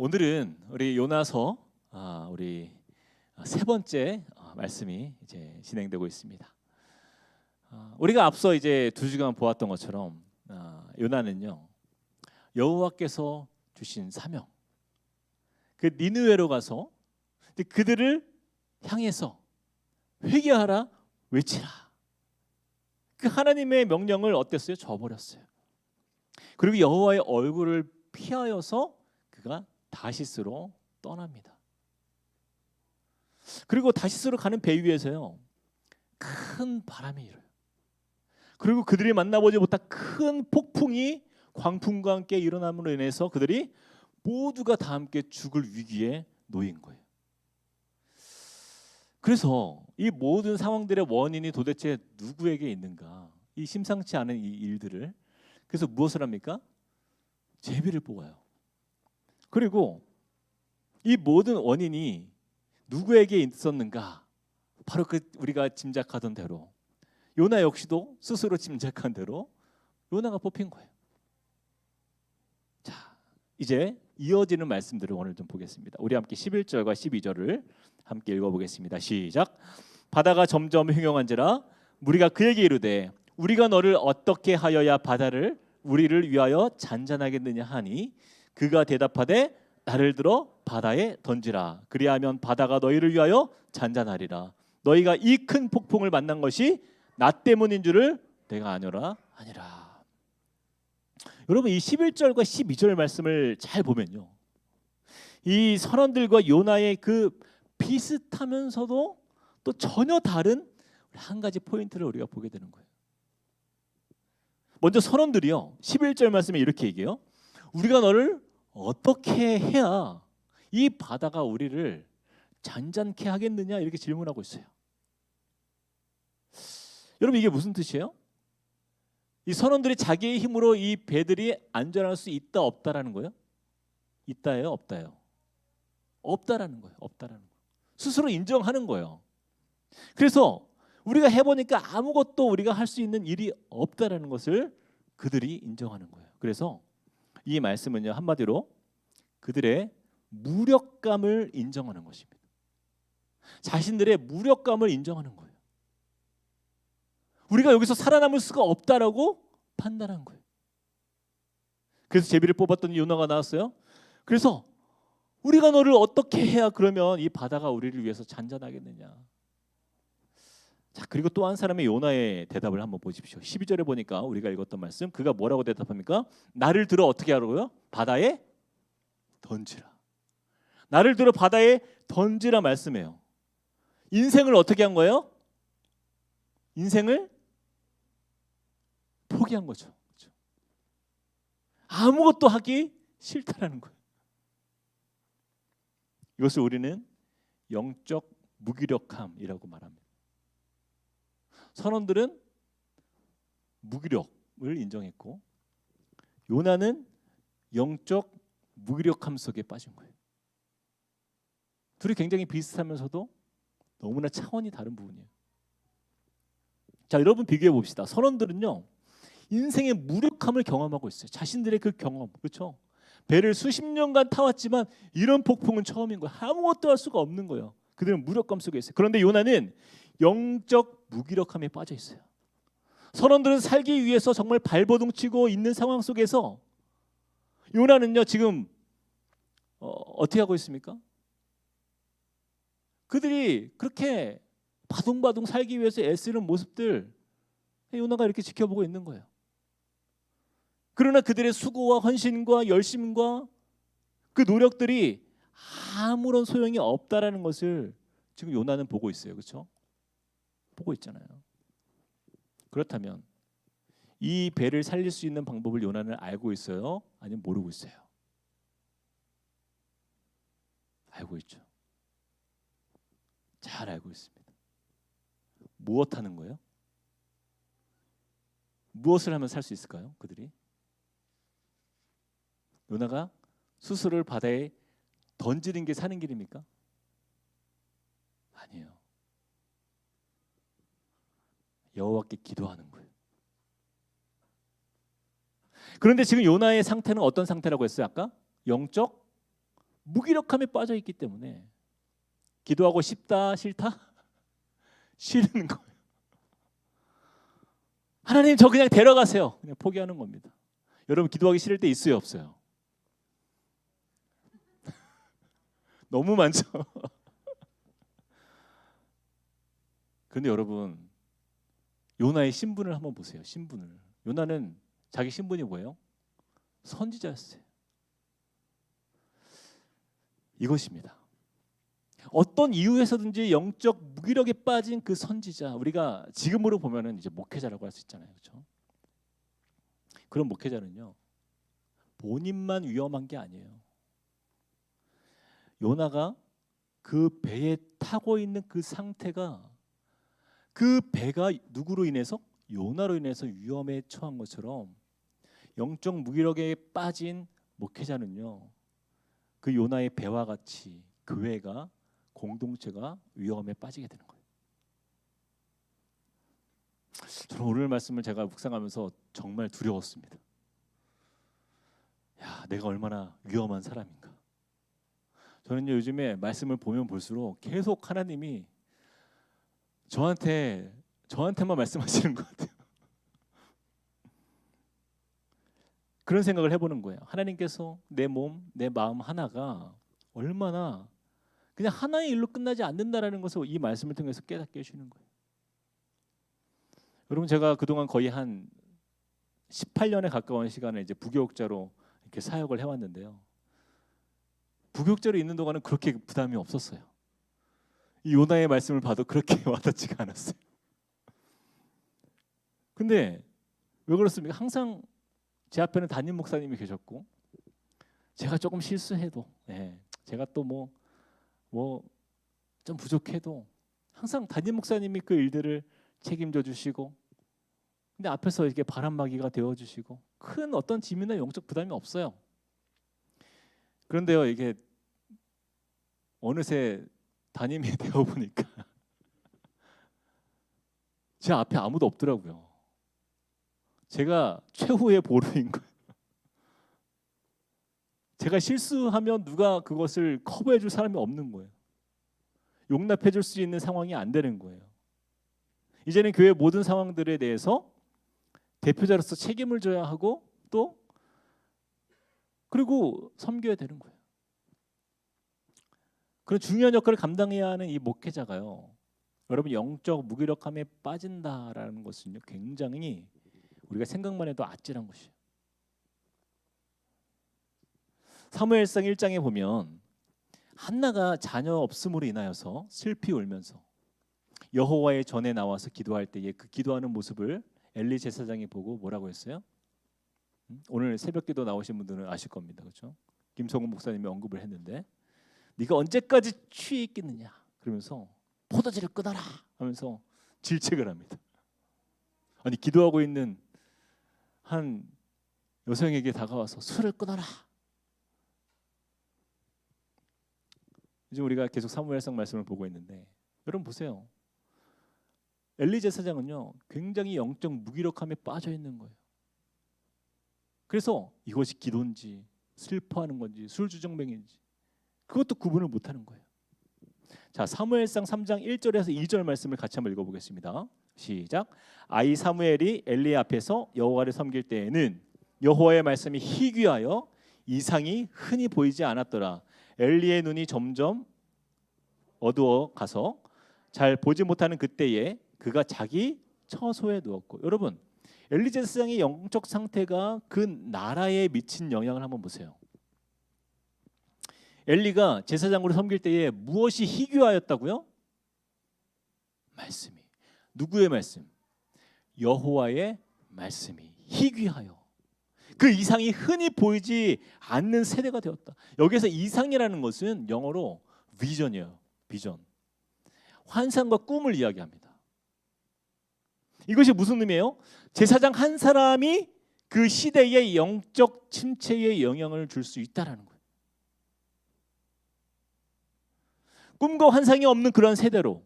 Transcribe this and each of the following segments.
오늘은 우리 요나서 우리 세 번째 말씀이 이제 진행되고 있습니다. 우리가 앞서 이제 2주간 보았던 것처럼 요나는요 여호와께서 주신 사명, 그 니느웨로 가서 그들을 향해서 회개하라, 외치라. 그 하나님의 명령을 어땠어요? 저버렸어요. 그리고 여호와의 얼굴을 피하여서 그가 다시스로 떠납니다. 그리고 다시스로 가는 배 위에서요 큰 바람이 일어요. 그리고 그들이 만나보지 못한 큰 폭풍이 광풍과 함께 일어남으로 인해서 그들이 모두가 다 함께 죽을 위기에 놓인 거예요. 그래서 이 모든 상황들의 원인이 도대체 누구에게 있는가? 이 심상치 않은 이 일들을, 그래서 무엇을 합니까? 제비를 뽑아요. 그리고 이 모든 원인이 누구에게 있었는가? 바로 우리가 짐작하던 대로 요나 역시도 스스로 짐작한 대로 요나가 뽑힌 거예요. 자, 이제 이어지는 말씀들을 오늘 좀 보겠습니다. 우리 함께 11절과 12절을 함께 읽어보겠습니다. 시작. 바다가 점점 흉용한지라 무리가 그에게 이르되 우리가 너를 어떻게 하여야 바다를 우리를 위하여 잔잔하겠느냐 하니 그가 대답하되 나를 들어 바다에 던지라. 그리하면 바다가 너희를 위하여 잔잔하리라. 너희가 이 큰 폭풍을 만난 것이 나 때문인 줄을 내가 아노라 아니라. 여러분, 이 11절과 12절 말씀을 잘 보면요, 이 선원들과 요나의 그 비슷하면서도 또 전혀 다른 한 가지 포인트를 우리가 보게 되는 거예요. 먼저 선원들이요 11절 말씀에 이렇게 얘기해요. 우리가 너를 어떻게 해야 이 바다가 우리를 잔잔케 하겠느냐, 이렇게 질문하고 있어요. 여러분, 이게 무슨 뜻이에요? 이 선원들이 자기의 힘으로 이 배들이 안전할 수 있다 없다라는 거예요? 있다예요, 없다예요? 없다라는 거예요. 없다라는 거. 스스로 인정하는 거예요. 그래서 우리가 해보니까 아무것도 우리가 할 수 있는 일이 없다라는 것을 그들이 인정하는 거예요. 그래서 이 말씀은요 한마디로 그들의 무력감을 인정하는 것입니다. 자신들의 무력감을 인정하는 거예요. 우리가 여기서 살아남을 수가 없다라고 판단한 거예요. 그래서 제비를 뽑았더니 요나가 나왔어요. 그래서 우리가 너를 어떻게 해야 그러면 이 바다가 우리를 위해서 잔잔하겠느냐. 자, 그리고 또 한 사람의 요나의 대답을 한번 보십시오. 12절에 보니까 우리가 읽었던 말씀, 그가 뭐라고 대답합니까? 나를 들어 어떻게 하라고요? 바다에 던지라. 나를 들어 바다에 던지라 말씀해요. 인생을 어떻게 한 거예요? 인생을 포기한 거죠. 그렇죠? 아무것도 하기 싫다라는 거예요. 이것을 우리는 영적 무기력함이라고 말합니다. 선원들은 무기력을 인정했고 요나는 영적 무기력함 속에 빠진 거예요. 둘이 굉장히 비슷하면서도 너무나 차원이 다른 부분이에요. 자, 여러분 비교해 봅시다. 선원들은요 인생의 무력함을 경험하고 있어요. 자신들의 그 경험, 그렇죠? 배를 수십 년간 타왔지만 이런 폭풍은 처음인 거예요. 아무것도 할 수가 없는 거예요. 그들은 무력감 속에 있어요. 그런데 요나는 영적 무기력함에 빠져 있어요. 선원들은 살기 위해서 정말 발버둥치고 있는 상황 속에서 요나는요 지금 어떻게 하고 있습니까? 그들이 그렇게 바둥바둥 살기 위해서 애쓰는 모습들 요나가 이렇게 지켜보고 있는 거예요. 그러나 그들의 수고와 헌신과 열심과 그 노력들이 아무런 소용이 없다라는 것을 지금 요나는 보고 있어요. 그렇죠? 보고 있잖아요. 그렇다면 이 배를 살릴 수 있는 방법을 요나는 알고 있어요? 아니면 모르고 있어요? 알고 있죠. 잘 알고 있습니다. 무엇 하는 거예요? 무엇을 하면 살 수 있을까요? 그들이? 요나가 스스로를 바다에 던지는 게 사는 길입니까? 아니에요. 여호와께 기도하는 거예요. 그런데 지금 요나의 상태는 어떤 상태라고 했어요? 아까 영적 무기력함에 빠져 있기 때문에 기도하고 싶다 싫다? 싫은 거예요. 하나님 저 그냥 데려가세요. 그냥 포기하는 겁니다. 여러분 기도하기 싫을 때 있어요 없어요? 너무 많죠. 그런데 여러분 요나의 신분을 한번 보세요. 신분을. 요나는 자기 신분이 뭐예요? 선지자였어요. 이것입니다. 어떤 이유에서든지 영적 무기력에 빠진 그 선지자, 우리가 지금으로 보면은 이제 목회자라고 할 수 있잖아요, 그렇죠? 그런 목회자는요 본인만 위험한 게 아니에요. 요나가 그 배에 타고 있는 그 상태가 그 배가 누구로 인해서? 요나로 인해서 위험에 처한 것처럼 영적 무기력에 빠진 목회자는요 그 요나의 배와 같이 교회가 공동체가 위험에 빠지게 되는 거예요. 저는 오늘 말씀을 제가 묵상하면서 정말 두려웠습니다. 야, 내가 얼마나 위험한 사람인가. 저는요 요즘에 말씀을 보면 볼수록 계속 하나님이 저한테만 말씀하시는 것 같아요. 그런 생각을 해보는 거예요. 하나님께서 내 몸, 내 마음 하나가 얼마나 그냥 하나의 일로 끝나지 않는다라는 것을 이 말씀을 통해서 깨닫게 해주는 거예요. 여러분 제가 그동안 거의 한 18년에 가까운 시간을 이제 부교육자로 이렇게 사역을 해왔는데요. 부교육자로 있는 동안은 그렇게 부담이 없었어요. 이 요나의 말씀을 봐도 그렇게 와닿지가 않았어요. 근데 왜 그렇습니까? 항상 제 앞에는 담임 목사님이 계셨고 제가 조금 실수해도 제가 또 뭐 좀 부족해도 항상 담임 목사님이 그 일들을 책임져 주시고 근데 앞에서 이렇게 바람막이가 되어 주시고 큰 어떤 짐이나 영적 부담이 없어요. 그런데요 이게 어느새 담임이 되어 보니까 제 앞에 아무도 없더라고요. 제가 최후의 보루인 거예요. 제가 실수하면 누가 그것을 커버해 줄 사람이 없는 거예요. 용납해 줄 수 있는 상황이 안 되는 거예요. 이제는 교회 모든 상황들에 대해서 대표자로서 책임을 져야 하고 또 그리고 섬겨야 되는 거예요. 그런 중요한 역할을 감당해야 하는 이 목회자가요. 여러분 영적 무기력함에 빠진다라는 것은요. 굉장히 우리가 생각만 해도 아찔한 것이에요. 사무엘상 1장에 보면 한나가 자녀 없음으로 인하여서 슬피 울면서 여호와의 전에 나와서 기도할 때에 그 기도하는 모습을 엘리 제사장이 보고 뭐라고 했어요? 오늘 새벽기도 나오신 분들은 아실 겁니다. 그렇죠? 김성훈 목사님이 언급을 했는데 네가 언제까지 취해 있겠느냐 그러면서 포도주를 끊어라 하면서 질책을 합니다. 아니 기도하고 있는 한 여성에게 다가와서 술을 끊어라. 이제 우리가 계속 사무엘상 말씀을 보고 있는데 여러분 보세요. 엘리 제사장은요 굉장히 영적 무기력함에 빠져 있는 거예요. 그래서 이것이 기도인지 슬퍼하는 건지 술주정뱅인지 그것도 구분을 못하는 거예요. 자 사무엘상 3장 1절에서 2절 말씀을 같이 한번 읽어보겠습니다. 시작. 아이 사무엘이 엘리 앞에서 여호와를 섬길 때에는 여호와의 말씀이 희귀하여 이상이 흔히 보이지 않았더라. 엘리의 눈이 점점 어두워 가서 잘 보지 못하는 그때에 그가 자기 처소에 누웠고 여러분 엘리 제사장의 영적 상태가 그 나라에 미친 영향을 한번 보세요. 엘리가 제사장으로 섬길 때에 무엇이 희귀하였다고요? 말씀이. 누구의 말씀? 여호와의 말씀이 희귀하여 그 이상이 흔히 보이지 않는 세대가 되었다. 여기서 이상이라는 것은 영어로 비전이에요. 비전. 환상과 꿈을 이야기합니다. 이것이 무슨 의미예요? 제사장 한 사람이 그 시대의 영적 침체에 영향을 줄 수 있다라는 거예요. 꿈과 환상이 없는 그런 세대로,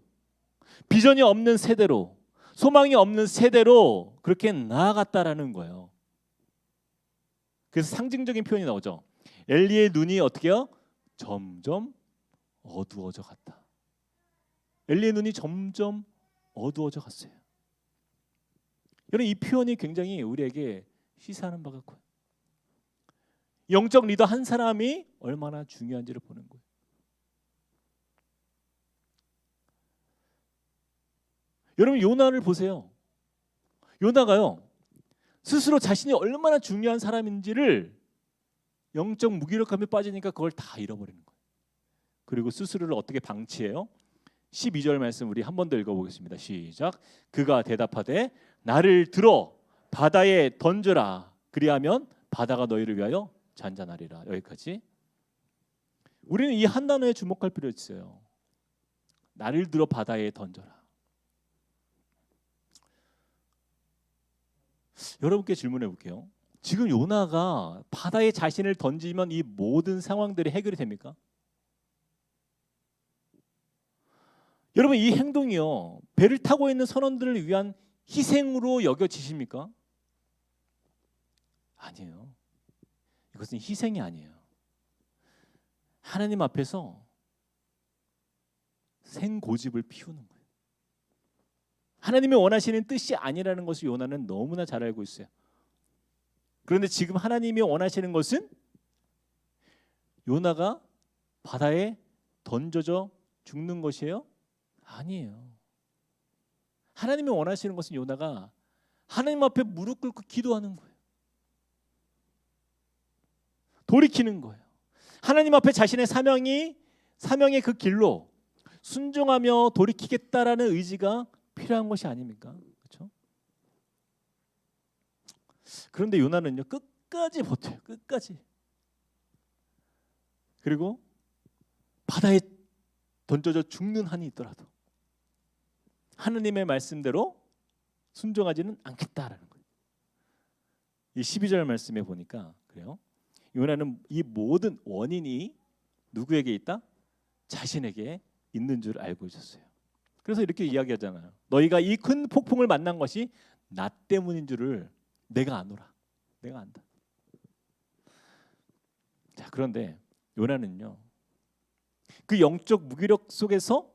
비전이 없는 세대로, 소망이 없는 세대로 그렇게 나아갔다라는 거예요. 그래서 상징적인 표현이 나오죠. 엘리의 눈이 어떻게요? 점점 어두워져 갔다. 엘리의 눈이 점점 어두워져 갔어요. 여러분, 이 표현이 굉장히 우리에게 시사하는 바 같고요. 영적 리더 한 사람이 얼마나 중요한지를 보는 거예요. 여러분, 요나를 보세요. 요나가요, 스스로 자신이 얼마나 중요한 사람인지를 영적 무기력함에 빠지니까 그걸 다 잃어버리는 거예요. 그리고 스스로를 어떻게 방치해요? 12절 말씀 우리 한 번 더 읽어보겠습니다. 시작. 그가 대답하되 나를 들어 바다에 던져라. 그리하면 바다가 너희를 위하여 잔잔하리라. 여기까지. 우리는 이 한 단어에 주목할 필요 있어요. 나를 들어 바다에 던져라. 여러분께 질문해 볼게요. 지금 요나가 바다에 자신을 던지면 이 모든 상황들이 해결이 됩니까? 여러분, 이 행동이요, 배를 타고 있는 선원들을 위한 희생으로 여겨지십니까? 아니에요. 이것은 희생이 아니에요. 하나님 앞에서 생고집을 피우는 거예요. 하나님이 원하시는 뜻이 아니라는 것을 요나는 너무나 잘 알고 있어요. 그런데 지금 하나님이 원하시는 것은 요나가 바다에 던져져 죽는 것이에요? 아니에요. 하나님이 원하시는 것은 요나가 하나님 앞에 무릎 꿇고 기도하는 거예요. 돌이키는 거예요. 하나님 앞에 자신의 사명의 그 길로 순종하며 돌이키겠다라는 의지가 필요한 것이 아닙니까? 그렇죠? 그런데 요나는요, 끝까지 버텨요. 끝까지. 그리고 바다에 던져져 죽는 한이 있더라도 하느님의 말씀대로 순종하지는 않겠다라는 거예요. 이 12절 말씀에 보니까 그래요. 요나는 이 모든 원인이 누구에게 있다? 자신에게 있는 줄 알고 있었어요. 그래서 이렇게 이야기하잖아요. 너희가 이 큰 폭풍을 만난 것이 나 때문인 줄을 내가 아노라. 내가 안다. 자, 그런데 요나는요, 그 영적 무기력 속에서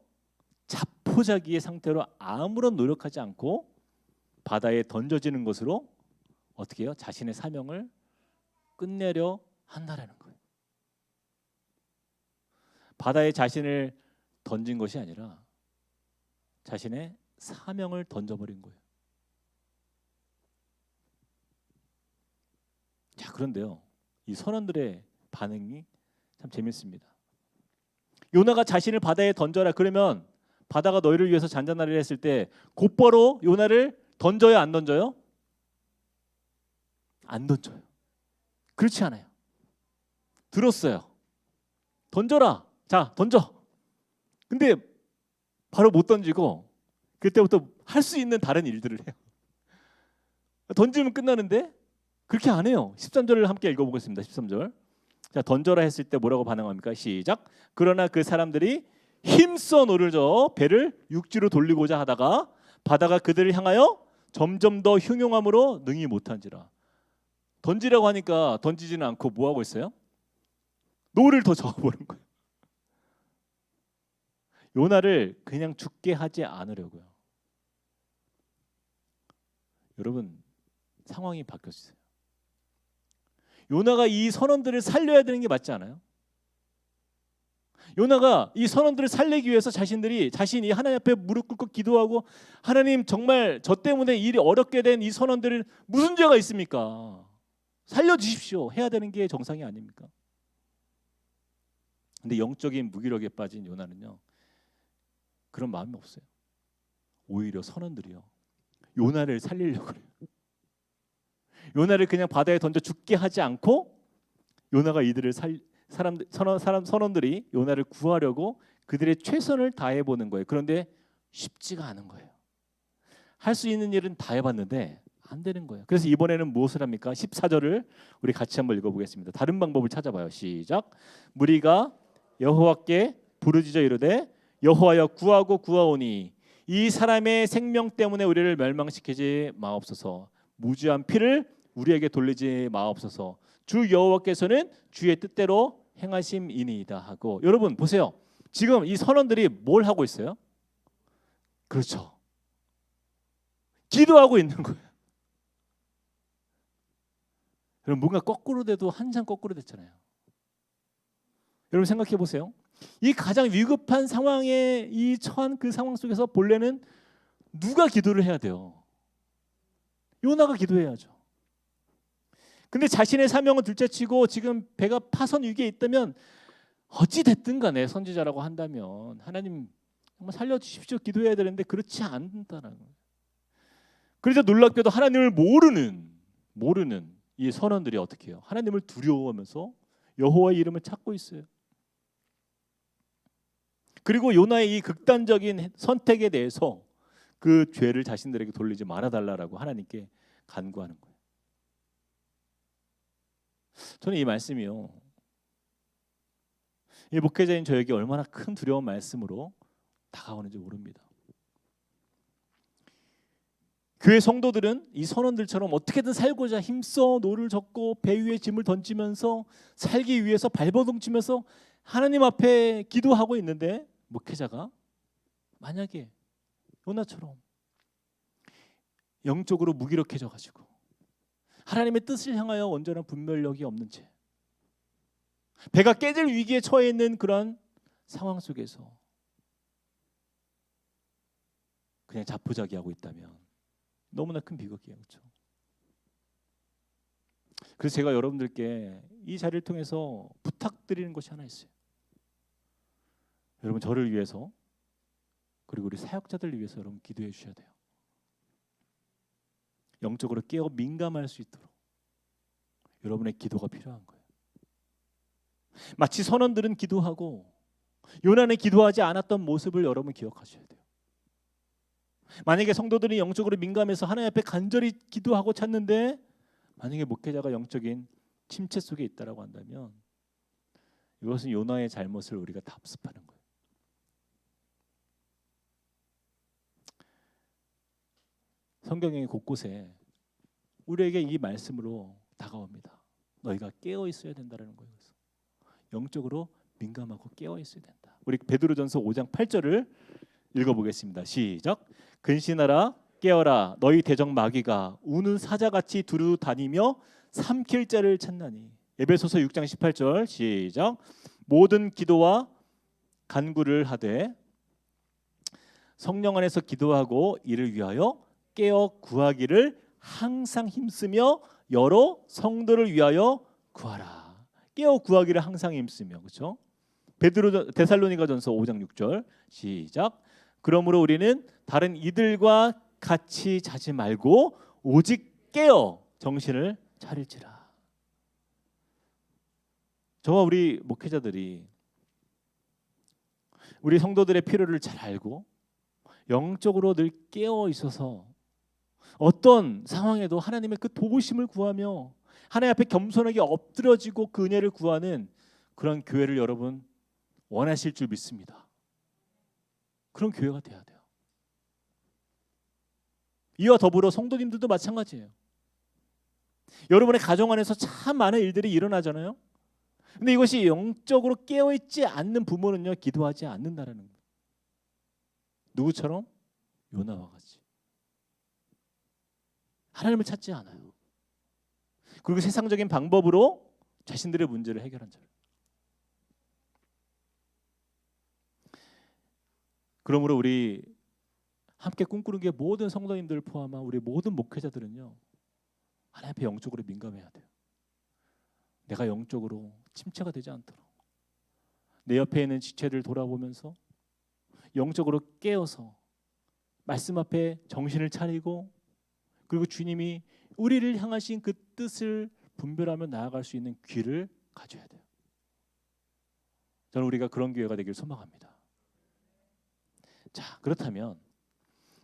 자포자기의 상태로 아무런 노력하지 않고 바다에 던져지는 것으로 어떻게 해요? 자신의 사명을 끝내려 한다라는 거예요. 바다에 자신을 던진 것이 아니라 자신의 사명을 던져버린 거예요. 자, 그런데요, 이 선원들의 반응이 참 재밌습니다. 요나가 자신을 바다에 던져라 그러면 바다가 너희를 위해서 잔잔하리라 했을 때 곧바로 요나를 던져요, 안 던져요? 안 던져요. 그렇지 않아요. 들었어요. 던져라. 자, 던져. 근데 바로 못 던지고 그때부터 할 수 있는 다른 일들을 해요. 던지면 끝나는데 그렇게 안 해요. 13절을 함께 읽어보겠습니다. 13절. 자, 던져라 했을 때 뭐라고 반응합니까? 시작. 그러나 그 사람들이 힘써 노를 저어 배를 육지로 돌리고자 하다가 바다가 그들을 향하여 점점 더 흉용함으로 능히 못한지라. 던지라고 하니까 던지지는 않고 뭐 하고 있어요? 노를 더 저어보는 거예요. 요나를 그냥 죽게 하지 않으려고요. 여러분, 상황이 바뀌었어요. 요나가 이 선원들을 살려야 되는 게 맞지 않아요? 요나가 이 선원들을 살리기 위해서 자신이 하나님 앞에 무릎 꿇고 기도하고 하나님, 정말 저 때문에 일이 어렵게 된 이 선원들은 무슨 죄가 있습니까? 살려주십시오. 해야 되는 게 정상이 아닙니까? 근데 영적인 무기력에 빠진 요나는요, 그런 마음이 없어요. 오히려 선원들이요, 요나를 살리려고 그래요. 요나를 그냥 바다에 던져 죽게 하지 않고 요나가 이들을 선원들이 요나를 구하려고 그들의 최선을 다해 보는 거예요. 그런데 쉽지가 않은 거예요. 할 수 있는 일은 다 해봤는데 안 되는 거예요. 그래서 이번에는 무엇을 합니까? 14절을 우리 같이 한번 읽어보겠습니다. 다른 방법을 찾아봐요. 시작. 무리가 여호와께 부르짖어 이르되 여호와여 구하고 구하오니 이 사람의 생명 때문에 우리를 멸망시키지 마옵소서. 무죄한 피를 우리에게 돌리지 마옵소서. 주 여호와께서는 주의 뜻대로 행하심이니이다 하고, 여러분 보세요. 지금 이 선원들이 뭘 하고 있어요? 그렇죠. 기도하고 있는 거예요. 여러분 뭔가 거꾸로 돼도 한참 거꾸로 됐잖아요. 여러분 생각해 보세요. 이 가장 위급한 상황에 이 처한 그 상황 속에서 본래는 누가 기도를 해야 돼요? 요나가 기도해야죠. 근데 자신의 사명은 둘째치고 지금 배가 파선 위기에 있다면 어찌 됐든 간에 선지자라고 한다면 하나님 정말 살려주십시오 기도해야 되는데 그렇지 않다는 거예요. 그래서 놀랍게도 하나님을 모르는 이 선원들이 어떻게 해요? 하나님을 두려워하면서 여호와의 이름을 찾고 있어요. 그리고 요나의 이 극단적인 선택에 대해서 그 죄를 자신들에게 돌리지 말아달라고 하나님께 간구하는 거예요. 저는 이 말씀이요, 이 목회자인 저에게 얼마나 큰 두려운 말씀으로 다가오는지 모릅니다. 교회 성도들은 이 선원들처럼 어떻게든 살고자 힘써 노를 젓고 배 위에 짐을 던지면서 살기 위해서 발버둥 치면서 하나님 앞에 기도하고 있는데, 목회자가 만약에 요나처럼 영적으로 무기력해져 가지고 하나님의 뜻을 향하여 온전한 분별력이 없는 채 배가 깨질 위기에 처해 있는 그런 상황 속에서 그냥 자포자기하고 있다면 너무나 큰 비극이에요. 그렇죠? 그래서 제가 여러분들께 이 자리를 통해서 부탁드리는 것이 하나 있어요. 여러분 저를 위해서, 그리고 우리 사역자들을 위해서 여러분 기도해 주셔야 돼요. 영적으로 깨어 민감할 수 있도록 여러분의 기도가 필요한 거예요. 마치 선원들은 기도하고 요나는 기도하지 않았던 모습을 여러분 기억하셔야 돼요. 만약에 성도들이 영적으로 민감해서 하나님 앞에 간절히 기도하고 찾는데 만약에 목회자가 영적인 침체 속에 있다라고 한다면 이것은 요나의 잘못을 우리가 답습하는 거예요. 성경의 곳곳에 우리에게 이 말씀으로 다가옵니다. 너희가 깨어 있어야 된다는 거예요. 그래서 영적으로 민감하고 깨어 있어야 된다. 우리 베드로전서 5장 8절을 읽어보겠습니다. 시작. 근신하라 깨어라 너희 대적 마귀가 우는 사자같이 두루 다니며 삼킬 자를 찾나니. 에베소서 6장 18절 시작. 모든 기도와 간구를 하되 성령 안에서 기도하고 이를 위하여 깨어 구하기를 항상 힘쓰며 여러 성도를 위하여 구하라. 깨어 구하기를 항상 힘쓰며. 그렇죠? 데살로니가전서 5장 6절 시작. 그러므로 우리는 다른 이들과 같이 자지 말고 오직 깨어 정신을 차릴지라. 저와 우리 목회자들이 우리 성도들의 필요를 잘 알고 영적으로 늘 깨어 있어서 어떤 상황에도 하나님의 그 도우심을 구하며 하나님 앞에 겸손하게 엎드려지고 그 은혜를 구하는 그런 교회를 여러분 원하실 줄 믿습니다. 그런 교회가 돼야 돼요. 이와 더불어 성도님들도 마찬가지예요. 여러분의 가정 안에서 참 많은 일들이 일어나잖아요. 근데 이것이 영적으로 깨어있지 않는 부모는요 기도하지 않는다라는 거예요. 누구처럼? 요나와 같이 하나님을 찾지 않아요. 그리고 세상적인 방법으로 자신들의 문제를 해결한 자들. 그러므로 우리 함께 꿈꾸는 게 모든 성도님들을 포함한 우리 모든 목회자들은요 하나님 앞에 영적으로 민감해야 돼요. 내가 영적으로 침체가 되지 않도록 내 옆에 있는 지체를 돌아보면서 영적으로 깨어서 말씀 앞에 정신을 차리고 그리고 주님이 우리를 향하신 그 뜻을 분별하며 나아갈 수 있는 귀를 가져야 돼요. 저는 우리가 그런 교회가 되길 소망합니다. 자, 그렇다면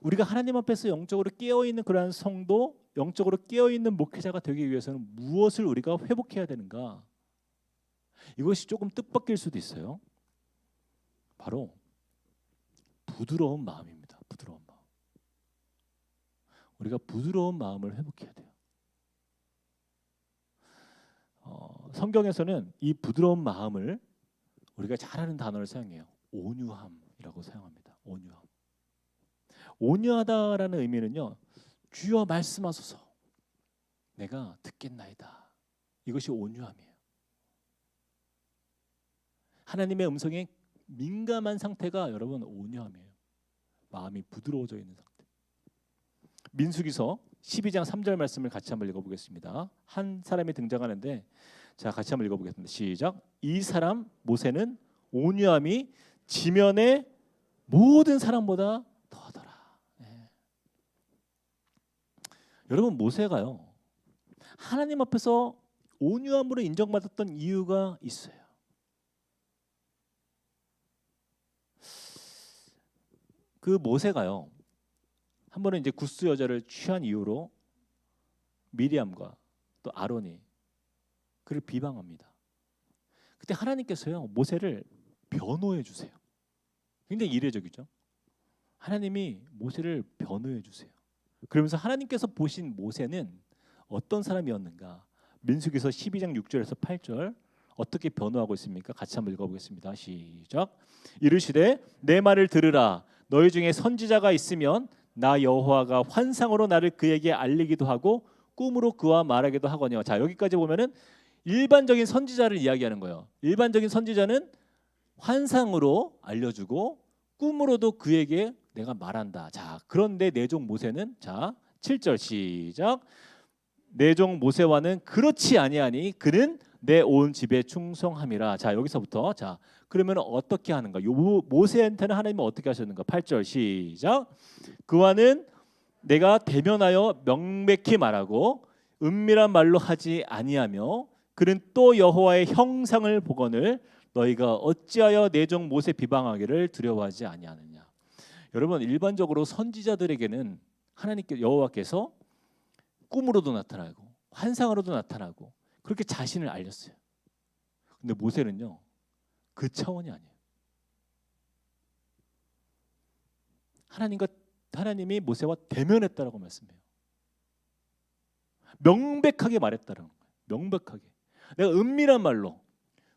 우리가 하나님 앞에서 영적으로 깨어있는 그러한 성도, 영적으로 깨어있는 목회자가 되기 위해서는 무엇을 우리가 회복해야 되는가? 이것이 조금 뜻밖일 수도 있어요. 바로 부드러운 마음입니다. 부드러운 마음. 우리가 부드러운 마음을 회복해야 돼요. 성경에서는 이 부드러운 마음을 우리가 잘 아는 단어를 사용해요. 온유함이라고 사용합니다. 온유함. 온유하다라는 의미는요. 주여 말씀하소서. 내가 듣겠나이다. 이것이 온유함이에요. 하나님의 음성에 민감한 상태가 여러분 온유함이에요. 마음이 부드러워져 있는 상태. 민수기서 12장 3절 말씀을 같이 한번 읽어보겠습니다. 한 사람이 등장하는데 자 같이 한번 읽어보겠습니다. 시작. 이 사람 모세는 온유함이 지면의 모든 사람보다 더하더라. 네. 여러분 모세가요. 하나님 앞에서 온유함으로 인정받았던 이유가 있어요. 그 모세가요. 한 번은 이제 구스 여자를 취한 이유로 미리암과 또 아론이 그를 비방합니다. 그때 하나님께서요. 모세를 변호해 주세요. 굉장히 이례적이죠. 하나님이 모세를 변호해 주세요. 그러면서 하나님께서 보신 모세는 어떤 사람이었는가? 민수기서 12장 6절에서 8절 어떻게 변호하고 있습니까? 같이 한번 읽어보겠습니다. 시작. 이르시되 내 말을 들으라. 너희 중에 선지자가 있으면 나 여호와가 환상으로 나를 그에게 알리기도 하고 꿈으로 그와 말하기도 하거니와. 자 여기까지 보면은 일반적인 선지자를 이야기하는 거예요. 일반적인 선지자는 환상으로 알려주고 꿈으로도 그에게 내가 말한다. 자 그런데 내 종 모세는 자 7절 시작. 내 종 모세와는 그렇지 아니하니 그는 내 온 집에 충성함이라. 자 여기서부터 자 그러면 어떻게 하는가? 요 모세한테는 하나님은 어떻게 하셨는가? 8절 시작. 그와는 내가 대면하여 명백히 말하고 은밀한 말로 하지 아니하며 그는 또 여호와의 형상을 보거늘 너희가 어찌하여 내 종 모세 비방하기를 두려워하지 아니하느냐. 여러분 일반적으로 선지자들에게는 하나님께 여호와께서 꿈으로도 나타나고 환상으로도 나타나고 그렇게 자신을 알렸어요. 근데 모세는요. 그 차원이 아니에요. 하나님이 모세와 대면했다라고 말씀해요. 명백하게 말했다라는 거예요. 명백하게. 내가 은밀한 말로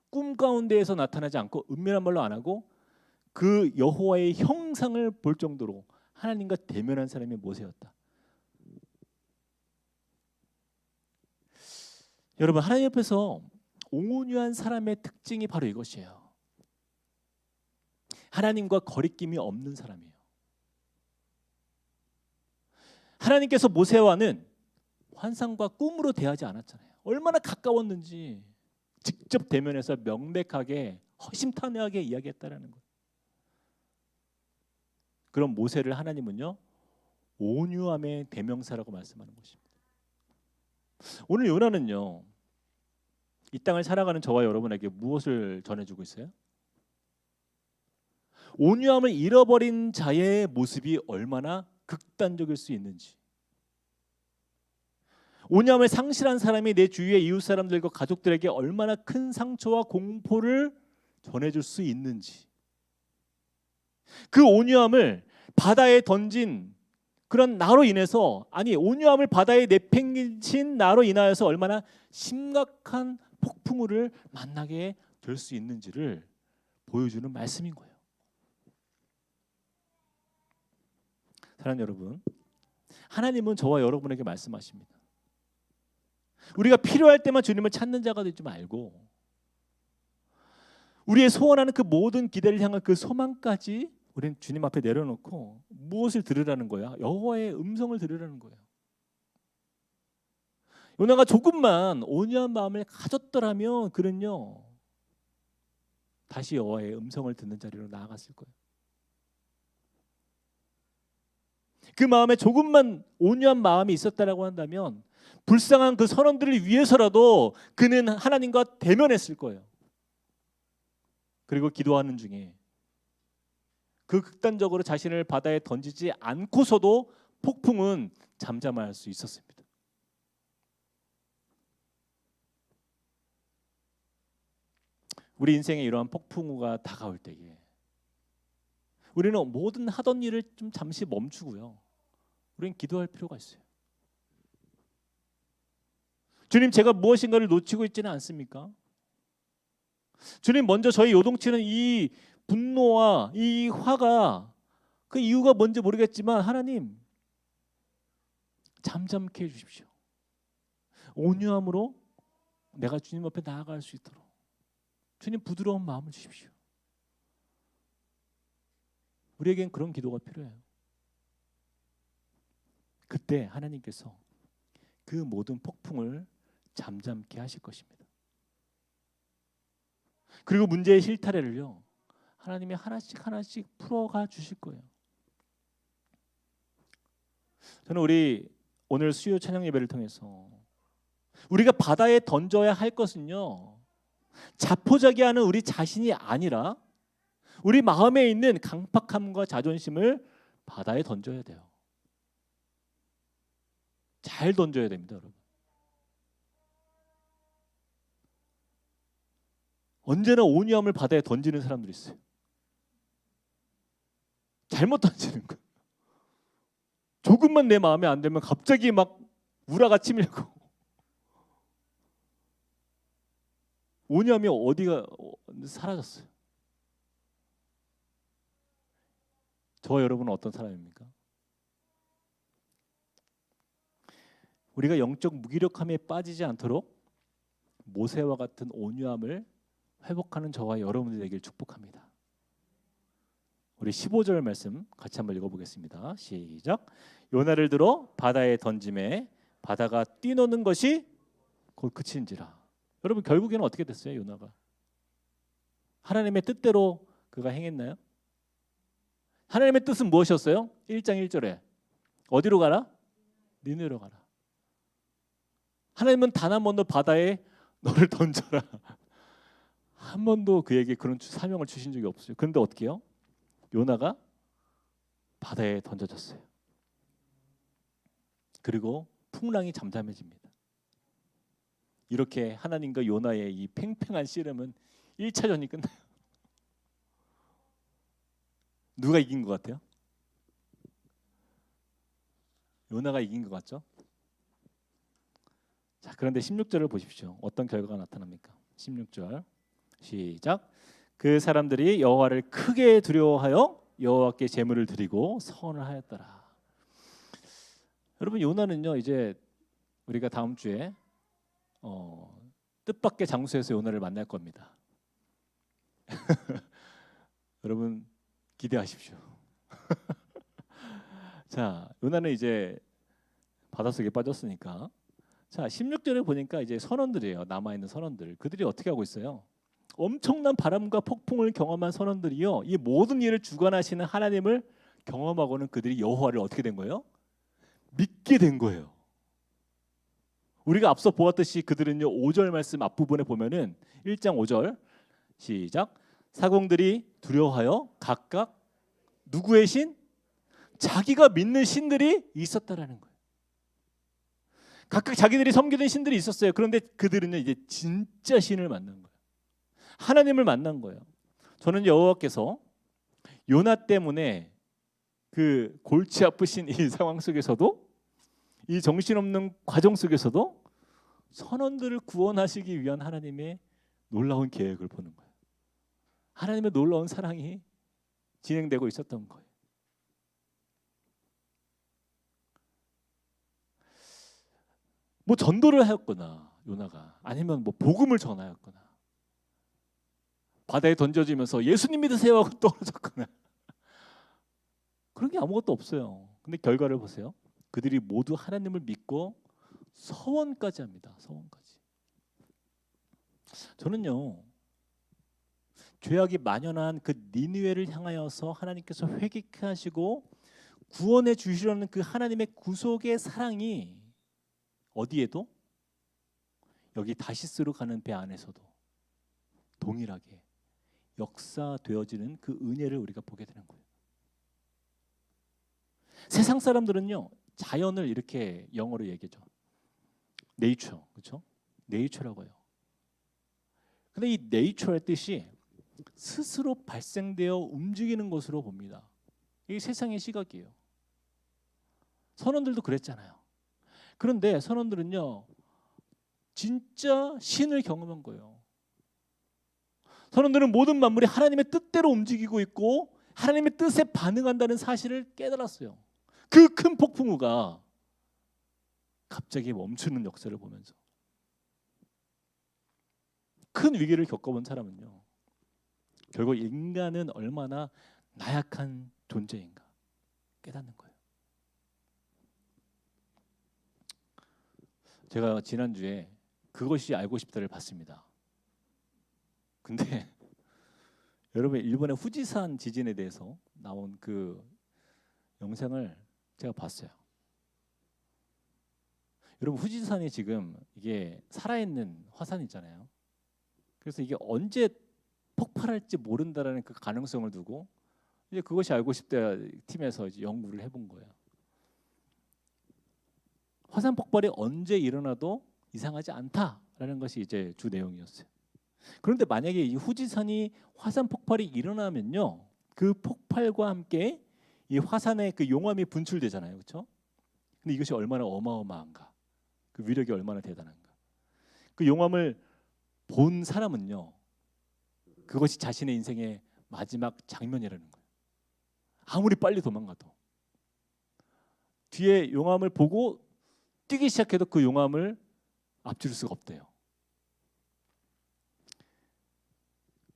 꿈 가운데에서 나타나지 않고 은밀한 말로 안 하고 그 여호와의 형상을 볼 정도로 하나님과 대면한 사람이 모세였다. 여러분 하나님 앞에서 온유한 사람의 특징이 바로 이것이에요. 하나님과 거리낌이 없는 사람이에요. 하나님께서 모세와는 환상과 꿈으로 대하지 않았잖아요. 얼마나 가까웠는지 직접 대면해서 명백하게 허심탄회하게 이야기했다라는 거예요. 그럼 모세를 하나님은요 온유함의 대명사라고 말씀하는 것입니다. 오늘 요나는요 이 땅을 살아가는 저와 여러분에게 무엇을 전해주고 있어요? 온유함을 잃어버린 자의 모습이 얼마나 극단적일 수 있는지, 온유함을 상실한 사람이 내 주위의 이웃 사람들과 가족들에게 얼마나 큰 상처와 공포를 전해줄 수 있는지, 그 온유함을 바다에 던진 그런 나로 인해서 아니 온유함을 바다에 내팽개친 나로 인하여서 얼마나 심각한 폭풍우를 만나게 될 수 있는지를 보여주는 말씀인 거예요. 사랑하는 여러분, 하나님은 저와 여러분에게 말씀하십니다. 우리가 필요할 때만 주님을 찾는 자가 되지 말고 우리의 소원하는 그 모든 기대를 향한 그 소망까지 우리는 주님 앞에 내려놓고 무엇을 들으라는 거야? 여호와의 음성을 들으라는 거예요. 요나가 조금만 온유한 마음을 가졌더라면 그는요 다시 여호와의 음성을 듣는 자리로 나아갔을 거예요. 그 마음에 조금만 온유한 마음이 있었다라고 한다면 불쌍한 그 선원들을 위해서라도 그는 하나님과 대면했을 거예요. 그리고 기도하는 중에 그 극단적으로 자신을 바다에 던지지 않고서도 폭풍은 잠잠할 수 있었습니다. 우리 인생에 이러한 폭풍우가 다가올 때에 우리는 모든 하던 일을 좀 잠시 멈추고요. 우리는 기도할 필요가 있어요. 주님, 제가 무엇인가를 놓치고 있지는 않습니까? 주님, 먼저 저희 요동치는 이 분노와 이 화가 그 이유가 뭔지 모르겠지만 하나님 잠잠케 해주십시오. 온유함으로 내가 주님 앞에 나아갈 수 있도록 주님 부드러운 마음을 주십시오. 우리에겐 그런 기도가 필요해요. 그때 하나님께서 그 모든 폭풍을 잠잠케 하실 것입니다. 그리고 문제의 실타래를요, 하나님이 하나씩 하나씩 풀어가 주실 거예요. 저는 우리 오늘 수요 찬양 예배를 통해서 우리가 바다에 던져야 할 것은요, 자포자기하는 우리 자신이 아니라 우리 마음에 있는 강팍함과 자존심을 바다에 던져야 돼요. 잘 던져야 됩니다, 여러분. 언제나 온유함을 바다에 던지는 사람들이 있어요. 잘못 던지는 거예요. 조금만 내 마음에 안 들면 갑자기 막 우라가 치밀고. 온유함이 어디가 사라졌어요. 저 여러분은 어떤 사람입니까? 우리가 영적 무기력함에 빠지지 않도록 모세와 같은 온유함을 회복하는 저와 여러분들 되길 축복합니다. 우리 15절 말씀 같이 한번 읽어보겠습니다. 시작. 요나를 들어 바다에 던짐에 바다가 뛰노는 것이 곧 그친지라. 여러분, 결국에는 어떻게 됐어요? 요나가 하나님의 뜻대로 그가 행했나요? 하나님의 뜻은 무엇이었어요? 1장 1절에 어디로 가라? 니느웨로 가라. 하나님은 단 한 번도 바다에 너를 던져라 한 번도 그에게 그런 사명을 주신 적이 없어요. 그런데 어떻게 해요? 요나가 바다에 던져졌어요. 그리고 풍랑이 잠잠해집니다. 이렇게 하나님과 요나의 이 팽팽한 씨름은 1차전이 끝나요. 누가 이긴 것 같아요? 요나가 이긴 것 같죠? 자, 그런데 16절을 보십시오. 어떤 결과가 나타납니까? 16절 시작. 그 사람들이 여호와를 크게 두려워하여 여호와께 제물을 드리고 선을 하였더라. 여러분, 요나는요, 이제 우리가 다음 주에 뜻밖의 장소에서 요나를 만날 겁니다. 여러분 기대하십시오. 자, 요나는 이제 바닷속에 빠졌으니까, 자 16절에 보니까 이제 선원들이에요. 남아있는 선원들. 그들이 어떻게 하고 있어요? 엄청난 바람과 폭풍을 경험한 선원들이요, 이 모든 일을 주관하시는 하나님을 경험하고는 그들이 여호와를 어떻게 된 거예요? 믿게 된 거예요. 우리가 앞서 보았듯이 그들은요, 5절 말씀 앞부분에 보면은 1장 5절 시작. 사공들이 두려워하여 각각 누구의 신? 자기가 믿는 신들이 있었다라는 거예요. 각각 자기들이 섬기는 신들이 있었어요. 그런데 그들은요, 이제 진짜 신을 만난 거예요. 하나님을 만난 거예요. 저는 여호와께서 요나 때문에 그 골치 아프신 이 상황 속에서도, 이 정신없는 과정 속에서도 선원들을 구원하시기 위한 하나님의 놀라운 계획을 보는 거예요. 하나님의 놀라운 사랑이 진행되고 있었던 거예요. 뭐 전도를 하였거나 요나가, 아니면 뭐 복음을 전하였거나, 바다에 던져지면서 예수님 믿으세요 하고 떨어졌거나, 그런 게 아무것도 없어요. 근데 결과를 보세요. 그들이 모두 하나님을 믿고 서원까지 합니다. 서원까지. 저는요, 죄악이 만연한 그 니느웨를 향하여서 하나님께서 회개케 하시고 구원해 주시려는 그 하나님의 구속의 사랑이 어디에도, 여기 다시스로 가는 배 안에서도 동일하게 역사되어지는 그 은혜를 우리가 보게 되는 거예요. 세상 사람들은요, 자연을 이렇게 영어로 얘기하죠. 네이처, 그렇죠? 네이처라고 해요. 근데 이 네이처의 뜻이 스스로 발생되어 움직이는 것으로 봅니다. 이게 세상의 시각이에요. 선원들도 그랬잖아요. 그런데 선원들은요, 진짜 신을 경험한 거예요. 선원들은 모든 만물이 하나님의 뜻대로 움직이고 있고 하나님의 뜻에 반응한다는 사실을 깨달았어요. 그 큰 폭풍우가 갑자기 멈추는 역사를 보면서 큰 위기를 겪어본 사람은요, 결국 인간은 얼마나 나약한 존재인가 깨닫는 거예요. 제가 지난주에 그것이 알고 싶다를 봤습니다. 근데 여러분, 일본의 후지산 지진에 대해서 나온 그 영상을 제가 봤어요. 여러분, 후지산이 지금 이게 살아있는 화산이잖아요. 그래서 이게 언제 폭발할지 모른다라는 그 가능성을 두고 이제 그것이 알고 싶다 팀에서 이제 연구를 해본 거예요. 화산 폭발이 언제 일어나도 이상하지 않다라는 것이 이제 주 내용이었어요. 그런데 만약에 이 후지산이 화산 폭발이 일어나면요, 그 폭발과 함께 이 화산의 그 용암이 분출되잖아요, 그렇죠? 근데 이것이 얼마나 어마어마한가, 그 위력이 얼마나 대단한가. 그 용암을 본 사람은요, 그것이 자신의 인생의 마지막 장면이라는 거예요. 아무리 빨리 도망가도 뒤에 용암을 보고 뛰기 시작해도 그 용암을 앞질 수가 없대요.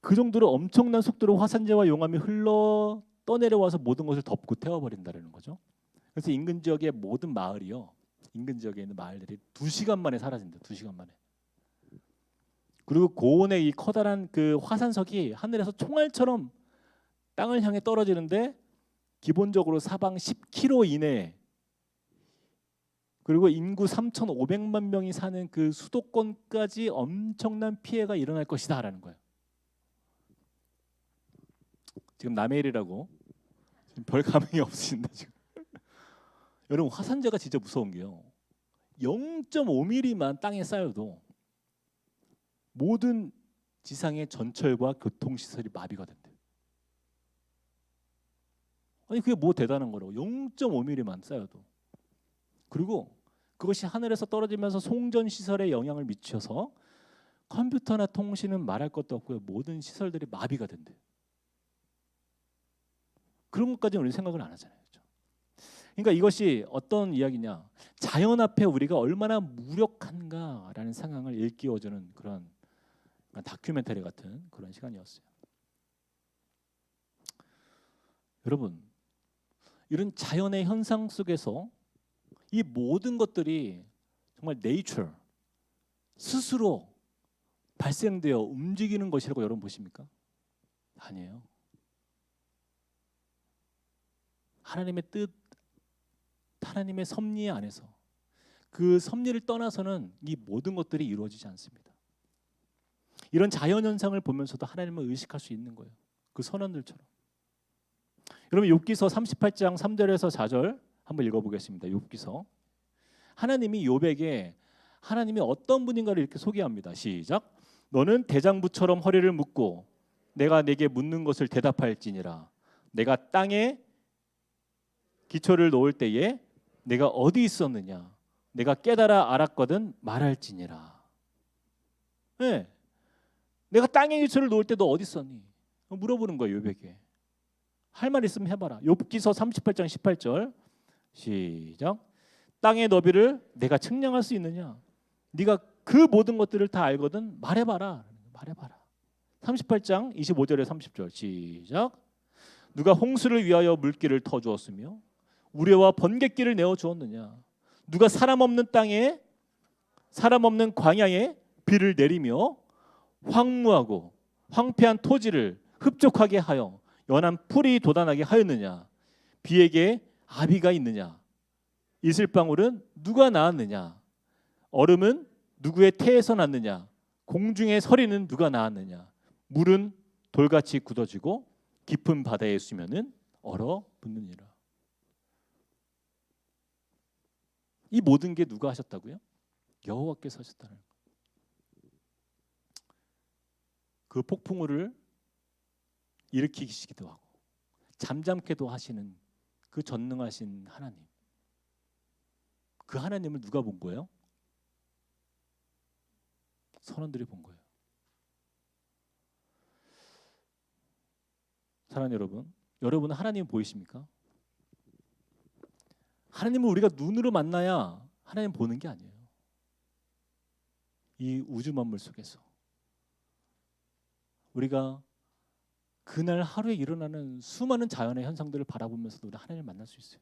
그 정도로 엄청난 속도로 화산재와 용암이 흘러 떠내려와서 모든 것을 덮고 태워버린다는 거죠. 그래서 인근 지역의 모든 마을이요, 인근 지역에 있는 마을들이 2시간 만에 사라진다. 2시간 만에. 그리고 고온의 이 커다란 그 화산석이 하늘에서 총알처럼 땅을 향해 떨어지는데 기본적으로 사방 10km 이내에, 그리고 인구 3,500만 명이 사는 그 수도권까지 엄청난 피해가 일어날 것이다라는 거예요. 지금 남의 일이라고 지금 별 감흥이 없으신다 지금. 여러분, 화산재가 진짜 무서운 게요, 0.5mm만 땅에 쌓여도 모든 지상의 전철과 교통시설이 마비가 된대요. 아니 그게 뭐 대단한 거라고, 0.5mm만 쌓여도. 그리고 그것이 하늘에서 떨어지면서 송전시설에 영향을 미쳐서 컴퓨터나 통신은 말할 것도 없고요, 모든 시설들이 마비가 된대요. 그런 것까지는 우리 생각을 안 하잖아요. 그렇죠? 그러니까 이것이 어떤 이야기냐, 자연 앞에 우리가 얼마나 무력한가라는 상황을 일깨워주는 그런 다큐멘터리 같은 그런 시간이었어요. 여러분, 이런 자연의 현상 속에서 이 모든 것들이 정말 네이처 스스로 발생되어 움직이는 것이라고 여러분 보십니까? 아니에요. 하나님의 뜻, 하나님의 섭리 안에서, 그 섭리를 떠나서는 이 모든 것들이 이루어지지 않습니다. 이런 자연 현상을 보면서도 하나님을 의식할 수 있는 거예요. 그 선원들처럼. 여러분, 욥기서 38장 3절에서 4절 한번 읽어보겠습니다. 욥기서. 하나님이 욥에게 하나님이 어떤 분인가를 이렇게 소개합니다. 시작. 너는 대장부처럼 허리를 묶고 내가 내게 묻는 것을 대답할지니라. 내가 땅에 기초를 놓을 때에 내가 어디 있었느냐. 내가 깨달아 알았거든 말할지니라. 네. 내가 땅에 기초를 놓을 때 너 어디 있었니? 물어보는 거예요, 욥에게. 할 말 있으면 해봐라. 욥기서 38장 18절 시작. 땅의 너비를 내가 측량할 수 있느냐? 네가 그 모든 것들을 다 알거든 말해봐라. 말해봐라. 38장 25절에 30절 시작. 누가 홍수를 위하여 물길을 터주었으며 우레와 번갯길을 내어 주었느냐? 누가 사람 없는 땅에, 사람 없는 광야에 비를 내리며 황무하고 황폐한 토지를 흡족하게 하여 연한 풀이 돋아나게 하였느냐? 비에게 아비가 있느냐? 이슬방울은 누가 낳았느냐? 얼음은 누구의 태에서 났느냐? 공중의 서리는 누가 낳았느냐? 물은 돌같이 굳어지고 깊은 바다의 수면은 얼어붙느니라. 이 모든 게 누가 하셨다고요? 여호와께서 하셨다는 거예요. 그 폭풍우를 일으키시기도 하고 잠잠케도 하시는 그 전능하신 하나님. 그 하나님을 누가 본 거예요? 선원들이 본 거예요. 사랑하는 여러분, 여러분은 하나님 보이십니까? 하나님을 우리가 눈으로 만나야 하나님 보는 게 아니에요. 이 우주 만물 속에서 우리가 그날 하루에 일어나는 수많은 자연의 현상들을 바라보면서도 우리 하나님을 만날 수 있어요.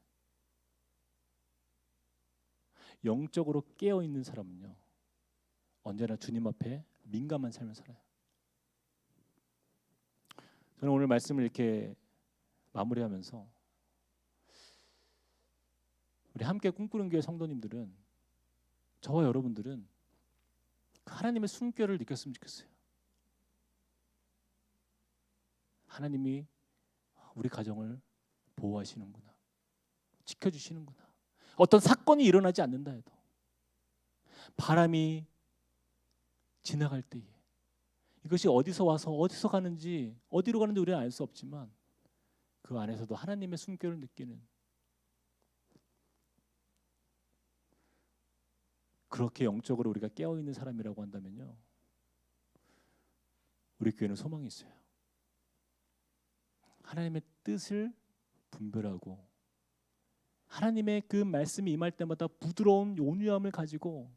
영적으로 깨어있는 사람은요, 언제나 주님 앞에 민감한 삶을 살아요. 저는 오늘 말씀을 이렇게 마무리하면서 우리 함께 꿈꾸는 교회 성도님들은, 저와 여러분들은 하나님의 숨결을 느꼈으면 좋겠어요. 하나님이 우리 가정을 보호하시는구나, 지켜주시는구나. 어떤 사건이 일어나지 않는다 해도, 바람이 지나갈 때에 이것이 어디서 와서 어디서 가는지, 어디로 가는지 우리는 알 수 없지만 그 안에서도 하나님의 숨결을 느끼는, 그렇게 영적으로 우리가 깨어있는 사람이라고 한다면요, 우리 교회는 소망이 있어요. 하나님의 뜻을 분별하고 하나님의 그 말씀이 임할 때마다 부드러운 온유함을 가지고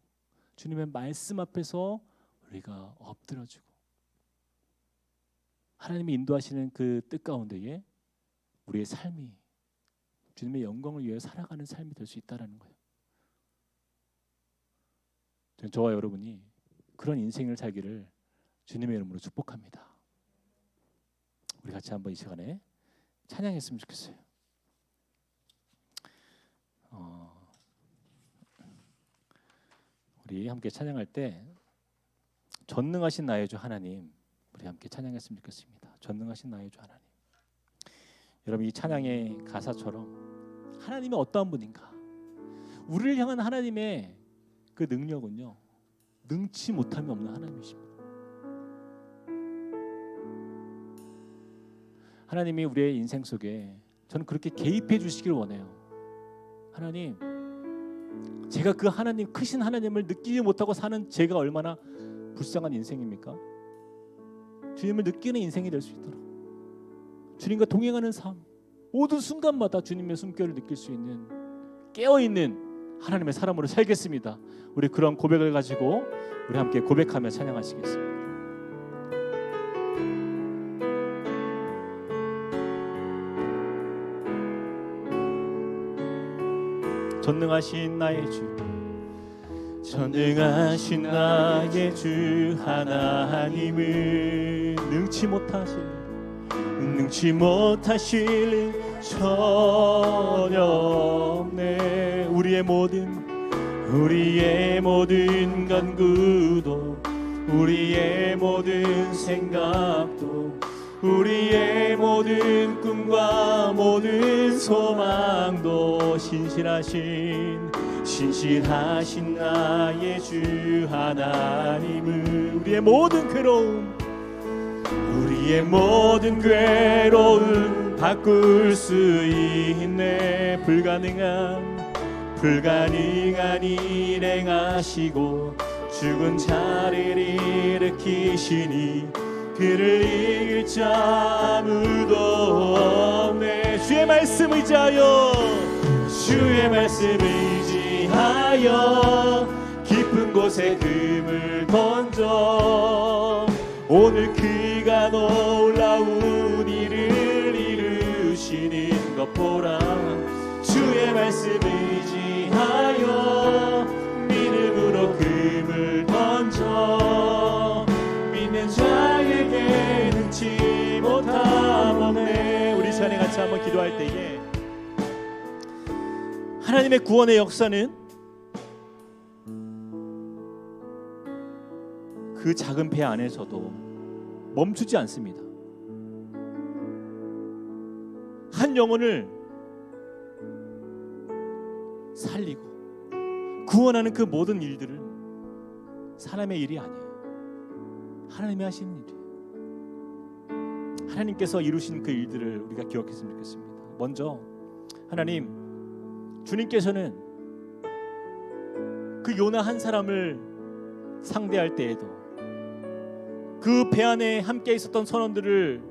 주님의 말씀 앞에서 우리가 엎드려지고 하나님이 인도하시는 그 뜻 가운데에 우리의 삶이 주님의 영광을 위해 살아가는 삶이 될 수 있다는 거예요. 저와 여러분이 그런 인생을 살기를 주님의 이름으로 축복합니다. 우리 같이 한번 이 시간에 찬양했으면 좋겠어요. 우리 함께 찬양할 때 전능하신 나의 주 하나님, 우리 함께 찬양했으면 좋겠습니다. 전능하신 나의 주 하나님. 여러분, 이 찬양의 가사처럼 하나님이 어떠한 분인가, 우리를 향한 하나님의 그 능력은요, 능치 못함이 없는 하나님이십니다. 하나님이 우리의 인생 속에, 저는 그렇게 개입해 주시길 원해요. 하나님, 제가 그 하나님, 크신 하나님을 느끼지 못하고 사는 제가 얼마나 불쌍한 인생입니까? 주님을 느끼는 인생이 될 수 있도록, 주님과 동행하는 삶, 모든 순간마다 주님의 숨결을 느낄 수 있는 깨어있는 하나님의 사람으로 살겠습니다. 우리 그런 고백을 가지고 우리 함께 고백하며 찬양하시겠습니다. 전능하신 나의 주, 전능하신 나의 주 하나님을 능치 못하실 전혀 없네. 우리의 모든 간구도, 우리의 모든 생각도, 우리의 모든 꿈과 모든 소망도 신실하신 나의 주 하나님을, 우리의 모든 괴로움 바꿀 수 있네. 불가능한 일 행하시고 죽은 자를 일으키시니 그를 이길 자 아무도 없네. 주의 말씀 의지하여 깊은 곳에 금을 던져 오늘 그가 놀라운 일을 이루시는 것 보라. 주의 말씀 의지하여 믿음으로 금을 던져 믿는 자에게 능치 못함 없네. 우리 시간에 같이 한번 기도할 때에 하나님의 구원의 역사는 그 작은 배 안에서도 멈추지 않습니다. 한 영혼을 살리고 구원하는 그 모든 일들은 사람의 일이 아니에요. 하나님이 하시는 일이에요. 하나님께서 이루신 그 일들을 우리가 기억했으면 좋겠습니다. 먼저 하나님, 주님께서는 그 요나 한 사람을 상대할 때에도 그 배 안에 함께 있었던 선원들을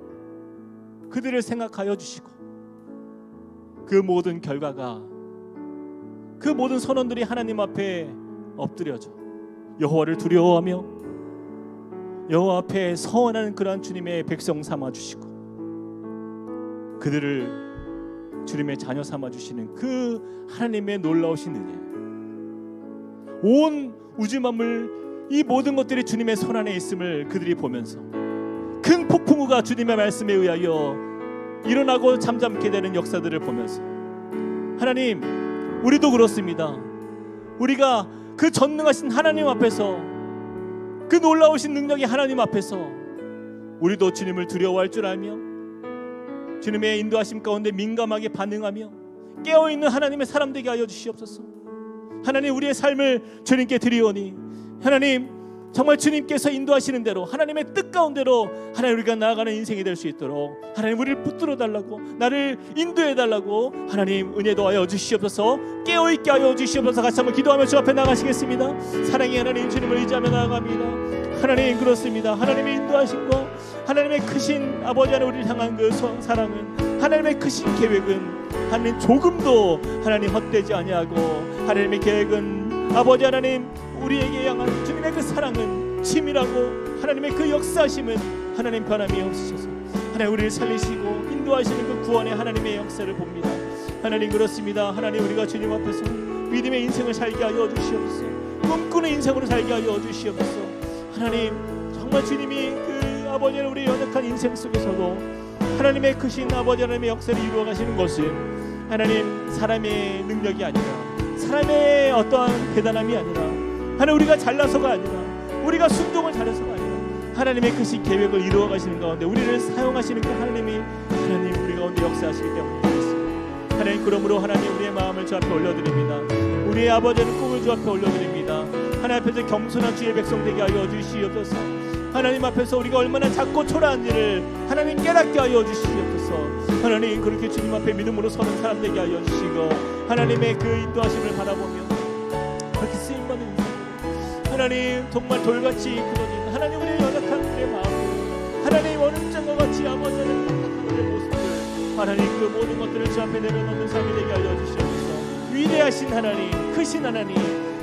그들을 생각하여 주시고 그 모든 결과가 그 모든 선원들이 하나님 앞에 엎드려져 여호와를 두려워하며 여호와 앞에 서원하는 그러한 주님의 백성 삼아 주시고 그들을 주님의 자녀 삼아 주시는 그 하나님의 놀라우신 은혜, 온 우주 만물 이 모든 것들이 주님의 손 안에 있음을 그들이 보면서 큰 폭풍우가 주님의 말씀에 의하여 일어나고 잠잠게 되는 역사들을 보면서 하나님, 우리도 그렇습니다. 우리가 그 전능하신 하나님 앞에서, 그 놀라우신 능력의 하나님 앞에서 우리도 주님을 두려워할 줄 알며 주님의 인도하심 가운데 민감하게 반응하며 깨어있는 하나님의 사람 되게 하여 주시옵소서. 하나님, 우리의 삶을 주님께 드리오니 하나님, 정말 주님께서 인도하시는 대로 하나님의 뜻 가운데로 하나님 우리가 나아가는 인생이 될 수 있도록 하나님 우리를 붙들어 달라고, 나를 인도해 달라고 하나님 은혜 도하여 주시옵소서. 깨어있게 하여 주시옵소서. 같이 한번 기도하며 주 앞에 나가시겠습니다. 사랑의 하나님, 주님을 의지하며 나아갑니다. 하나님, 그렇습니다. 하나님의 인도하심과 하나님의 크신 아버지 하나님 우리를 향한 그 사랑은, 하나님의 크신 계획은 하나님 조금도 하나님 헛되지 아니하고 하나님의 계획은 아버지 하나님 우리에게 향한 주님의 그 사랑은 치밀하고 하나님의 그 역사심은 하나님 변함이 없으셔서 하나님 우리를 살리시고 인도하시는 그 구원의 하나님의 역사를 봅니다. 하나님, 그렇습니다. 하나님, 우리가 주님 앞에서 믿음의 인생을 살게 하여 주시옵소서. 꿈꾸는 인생으로 살게 하여 주시옵소서. 하나님, 정말 주님이 그 아버지 하나님 우리의 연약한 인생 속에서도 하나님의 크신 아버지 하나님의 역사를 이루어 가시는 것은 하나님 사람의 능력이 아니라, 사람의 어떠한 대단함이 아니라, 하나님 우리가 잘나서가 아니라, 우리가 순종을 잘해서가 아니라 하나님의 크신 계획을 이루어 가시는 가운데 우리를 사용하시는 그 하나님이 하나님 우리 가운데 역사하시기 때문에 그렇습니다. 하나님, 그러므로 하나님 우리의 마음을 주 앞에 올려드립니다. 우리의 아버지는 꿈을 주 앞에 올려드립니다. 하나님 앞에서 겸손한 주의 백성 되게 하여 주시옵소서. 하나님 앞에서 우리가 얼마나 작고 초라한 일을 하나님 깨닫게 하여 주시옵소서. 하나님, 그렇게 주님 앞에 믿음으로 서는 사람 되게 하여 주시고 하나님의 그 인도하심을 바라보며 그렇게 쓰임받는 인생, 하나님 정말 돌같이 굳어진 하나님 우리의 연약한 우리의 마음, 하나님 얼음장과 같이 아버지 하나님 우리의 모습들, 하나님 그 모든 것들을 주 앞에 내려놓는 삶이 되게 하여 주시옵소서. 위대하신 하나님, 크신 하나님,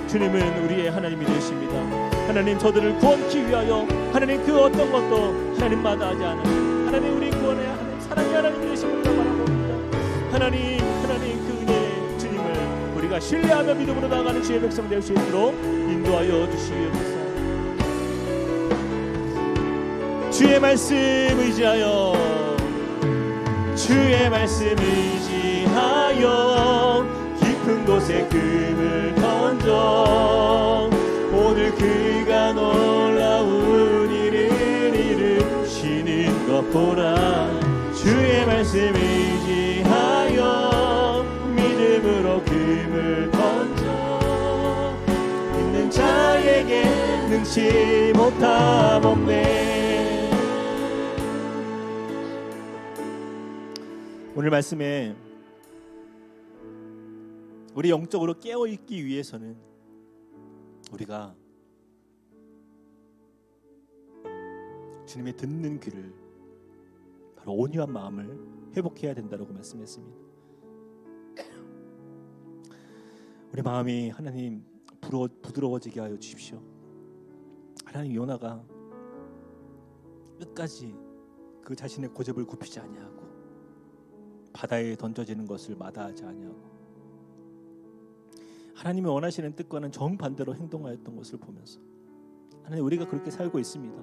주님은 우리의 하나님이 되십니다. 하나님, 저들을 구원케 위하여 하나님 그 어떤 것도 하나님 마다하지 않으시고 하나님 우리 구원의 하나님 사랑의 하나님이 되심을 바라봅니다. 하나님 그 은혜의 주님을 우리가 신뢰하며 믿음으로 나아가는 주의 백성 될 수 있도록 인도하여 주시옵소서. 주의 말씀 의지하여, 주의 말씀 의지하여 깊은 곳에 금을 던져 오늘 그가 놀라운 일을 이루시는 것 보라. 주의 말씀 의지하여 믿음으로 금을 던져 있는 자에게 능치 못함 없네. 오늘 말씀에 우리 영적으로 깨어있기 위해서는 우리가 주님의 듣는 귀를, 바로 온유한 마음을 회복해야 된다고 말씀했습니다. 우리 마음이 하나님 부드러워지게 하여 주십시오. 하나님, 요나가 끝까지 그 자신의 고집을 굽히지 아니하고 바다에 던져지는 것을 마다하지 아니하고 하나님이 원하시는 뜻과는 정반대로 행동하였던 것을 보면서 하나님, 우리가 그렇게 살고 있습니다.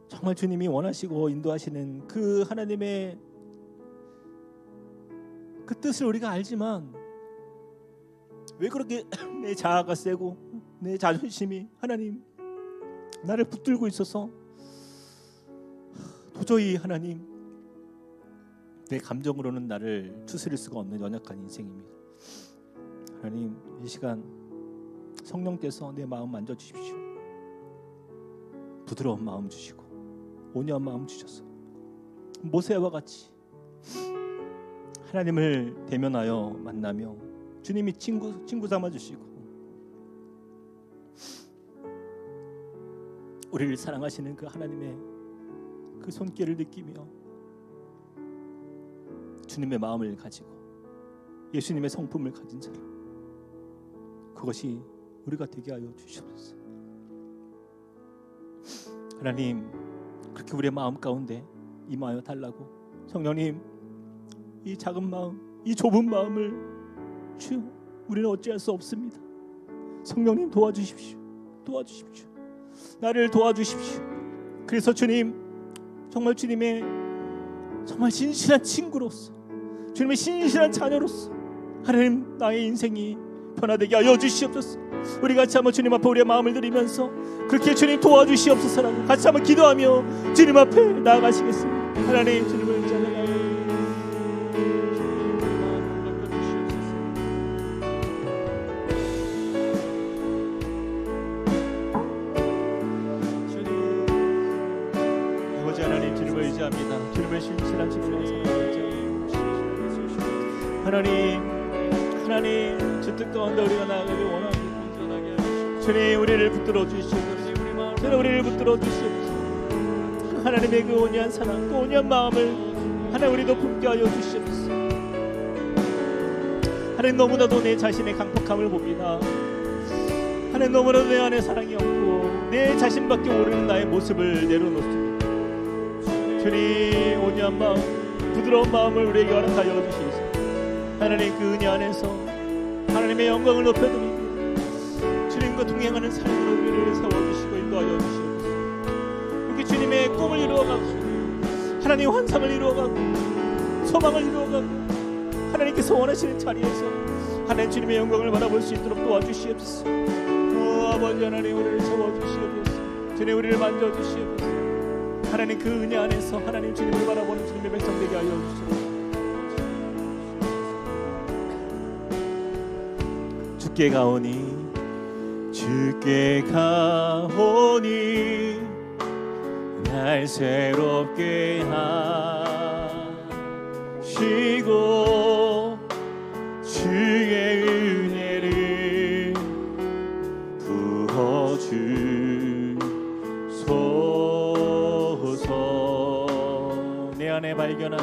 정말 주님이 원하시고 인도하시는 그 하나님의 그 뜻을 우리가 알지만 왜 그렇게 내 자아가 세고 내 자존심이 하나님 나를 붙들고 있어서 도저히 하나님 내 감정으로는 나를 추스릴 수가 없는 연약한 인생입니다. 하나님, 이 시간 성령께서 내 마음 만져주십시오. 부드러운 마음 주시고 온유한 마음 주셔서 모세와 같이 하나님을 대면하여 만나며 주님이 친구 삼아 주시고 우리를 사랑하시는 그 하나님의 그 손길을 느끼며 주님의 마음을 가지고 예수님의 성품을 가진 사람, 그것이 우리가 되게 하여 주시옵소서. 하나님, 그렇게 우리의 마음 가운데 임하여 달라고 성령님, 이 작은 마음, 이 좁은 마음을 주여 우리는 어찌할 수 없습니다. 성령님 도와주십시오. 도와주십시오. 나를 도와주십시오. 그래서 주님, 정말 주님의 정말 신실한 친구로서, 주님의 신실한 자녀로서 하나님 나의 인생이 변화되게 하여 주시옵소서. 우리 같이 한번 주님 앞에 우리의 마음을 드리면서 그렇게 주님 도와주시옵소서라고 같이 한번 기도하며 주님 앞에 나아가시겠습니다. 하나님, 주님을 찬양하여 아버지 하나님, 주님을 의지합니다. 주님의 신실한 주님의 사랑을 의지합니다. 하나님, 주뜻 가운데 우리가 나아가기 원합니다. 주님, 우리를 붙들어 주시옵소서. 주님, 우리를 붙들어 주시옵소서. 하나님의 그 온유한 사랑, 그 온유한 마음을 하나님 우리도 품게 하여 주시옵소서. 하나님, 너무나도 내 자신의 강팍함을 봅니다. 하나님, 너무나도 내 안에 사랑이 없고 내 자신밖에 모르는 나의 모습을 내려놓습니다. 주님, 온유한 마음, 부드러운 마음을 우리에게 허락하여 주시옵소서. 하나님, 그 은혜 안에서 하나님의 영광을 높여드립니다. 주님과 동행하는 삶으로 우리를 세워주시고 인도하여 주시옵소서. 이렇게 주님의 꿈을 이루어가고 하나님의 환상을 이루어가고 소망을 이루어가고 하나님께서 원하시는 자리에서 하나님 주님의 영광을 바라볼 수 있도록 도와주시옵소서. 아버지 하나님, 우리를 세워주시옵소서. 주님, 우리를 만져주시옵소서. 하나님, 그 은혜 안에서 하나님 주님을 바라보는 주님의 백성 되게 하여 주시옵소서. 주께 가오니 주께 가오니 날 새롭게 하시고 주의 은혜를 부어주소서. 내 안에 발견한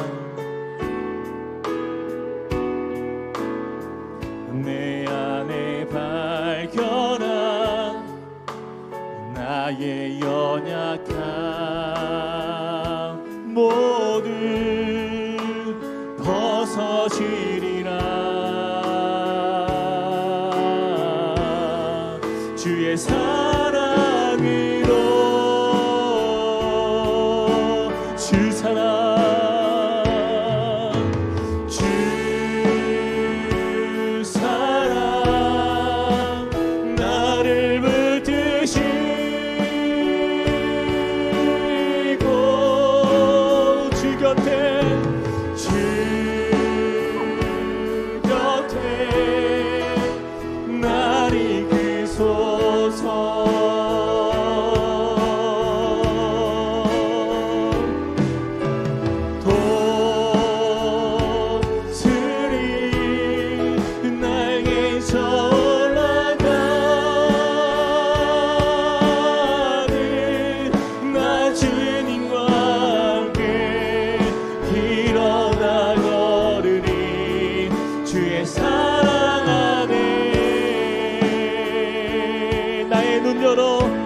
나의 연약함 모두 벗어지리라. 주의 사랑으로, 주 사랑,